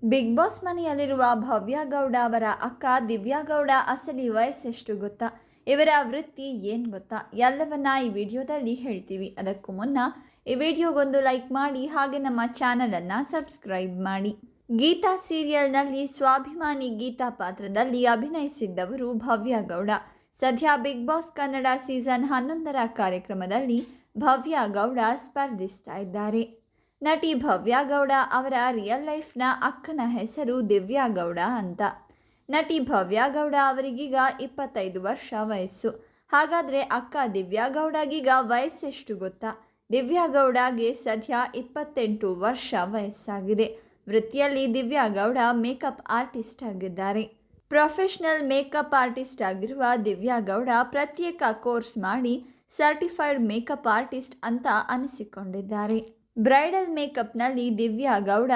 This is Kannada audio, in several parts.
ಬಿಗ್ ಬಾಸ್ ಮನೆಯಲ್ಲಿರುವ ಭವ್ಯ ಗೌಡ ಅವರ ಅಕ್ಕ ದಿವ್ಯಾ ಗೌಡ ಅಸಲಿ ವಯಸ್ಸೆಷ್ಟು ಗೊತ್ತಾ? ಇವರ ವೃತ್ತಿ ಏನು ಗೊತ್ತಾ? ಎಲ್ಲವನ್ನ ಈ ವಿಡಿಯೋದಲ್ಲಿ ಹೇಳ್ತೀವಿ. ಅದಕ್ಕೂ ಮುನ್ನ ಈ ವಿಡಿಯೋಗೊಂದು ಲೈಕ್ ಮಾಡಿ, ಹಾಗೆ ನಮ್ಮ ಚಾನಲನ್ನು ಸಬ್ಸ್ಕ್ರೈಬ್ ಮಾಡಿ. ಗೀತಾ ಸೀರಿಯಲ್ನಲ್ಲಿ ಸ್ವಾಭಿಮಾನಿ ಗೀತಾ ಪಾತ್ರದಲ್ಲಿ ಅಭಿನಯಿಸಿದ್ದವರು ಭವ್ಯ ಗೌಡ. ಸದ್ಯ ಬಿಗ್ ಬಾಸ್ ಕನ್ನಡ ಸೀಸನ್ 11ರ ಕಾರ್ಯಕ್ರಮದಲ್ಲಿ ಭವ್ಯ ಗೌಡ ಸ್ಪರ್ಧಿಸ್ತಾ ಇದ್ದಾರೆ. ನಟಿ ಭವ್ಯ ಗೌಡ ಅವರ ರಿಯಲ್ ಲೈಫ್ನ ಅಕ್ಕನ ಹೆಸರು ದಿವ್ಯಾ ಗೌಡ ಅಂತ. ನಟಿ ಭವ್ಯ ಗೌಡ ಅವರಿಗೀಗ 25 ವರ್ಷ ವಯಸ್ಸು. ಹಾಗಾದರೆ ಅಕ್ಕ ದಿವ್ಯಾ ಗೌಡಗೀಗ ವಯಸ್ಸೆಷ್ಟು ಗೊತ್ತಾ? ದಿವ್ಯಾ ಗೌಡಗೆ ಸದ್ಯ 28 ವರ್ಷ ವಯಸ್ಸಾಗಿದೆ. ವೃತ್ತಿಯಲ್ಲಿ ದಿವ್ಯಾ ಗೌಡ ಮೇಕಪ್ ಆರ್ಟಿಸ್ಟ್ ಆಗಿದ್ದಾರೆ. ಪ್ರೊಫೆಷನಲ್ ಮೇಕಪ್ ಆರ್ಟಿಸ್ಟ್ ಆಗಿರುವ ದಿವ್ಯಾ ಗೌಡ ಪ್ರತ್ಯೇಕ ಕೋರ್ಸ್ ಮಾಡಿ ಸರ್ಟಿಫೈಡ್ ಮೇಕಪ್ ಆರ್ಟಿಸ್ಟ್ ಅಂತ ಅನಿಸಿಕೊಂಡಿದ್ದಾರೆ. ಬ್ರೈಡಲ್ ಮೇಕಪ್ನಲ್ಲಿ ದಿವ್ಯಾ ಗೌಡ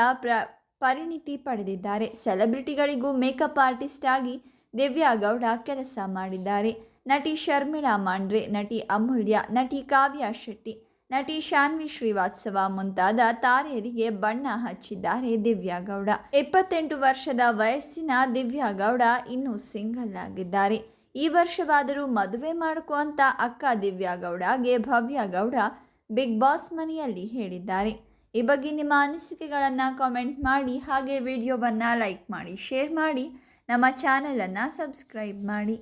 ಪರಿಣಿತಿ ಪಡೆದಿದ್ದಾರೆ. ಸೆಲೆಬ್ರಿಟಿಗಳಿಗೂ ಮೇಕಪ್ ಆರ್ಟಿಸ್ಟ್ ಆಗಿ ದಿವ್ಯಾ ಗೌಡ ಕೆಲಸ ಮಾಡಿದ್ದಾರೆ. ನಟಿ ಶರ್ಮಿಳಾ ಮಾಂಡ್ರೆ, ನಟಿ ಅಮೂಲ್ಯ, ನಟಿ ಕಾವ್ಯ ಶೆಟ್ಟಿ, ನಟಿ ಶಾನ್ವಿ ಶ್ರೀವಾತ್ಸವ ಮುಂತಾದ ತಾರೆಯರಿಗೆ ಬಣ್ಣ ಹಚ್ಚಿದ್ದಾರೆ ದಿವ್ಯಾ ಗೌಡ. 28 ವರ್ಷದ ವಯಸ್ಸಿನ ದಿವ್ಯಾ ಗೌಡ ಇನ್ನೂ ಸಿಂಗಲ್ ಆಗಿದ್ದಾರೆ. ಈ ವರ್ಷವಾದರೂ ಮದುವೆ ಮಾಡ್ಕೊ ಅಂತ ಅಕ್ಕ ದಿವ್ಯಾ ಗೌಡಗೆ ಭವ್ಯ ಗೌಡ ಬಿಗ್ ಬಾಸ್ ಮನೆಯಲ್ಲಿ ಹೇಳಿದ್ದಾರೆ. ಈ ಬಗ್ಗೆ ನಿಮ್ಮ ಅನಿಸಿಕೆಗಳನ್ನು ಕಾಮೆಂಟ್ ಮಾಡಿ, ಹಾಗೆ ವಿಡಿಯೋವನ್ನು ಲೈಕ್ ಮಾಡಿ, ಶೇರ್ ಮಾಡಿ, ನಮ್ಮ ಚಾನಲನ್ನು ಸಬ್ಸ್ಕ್ರೈಬ್ ಮಾಡಿ.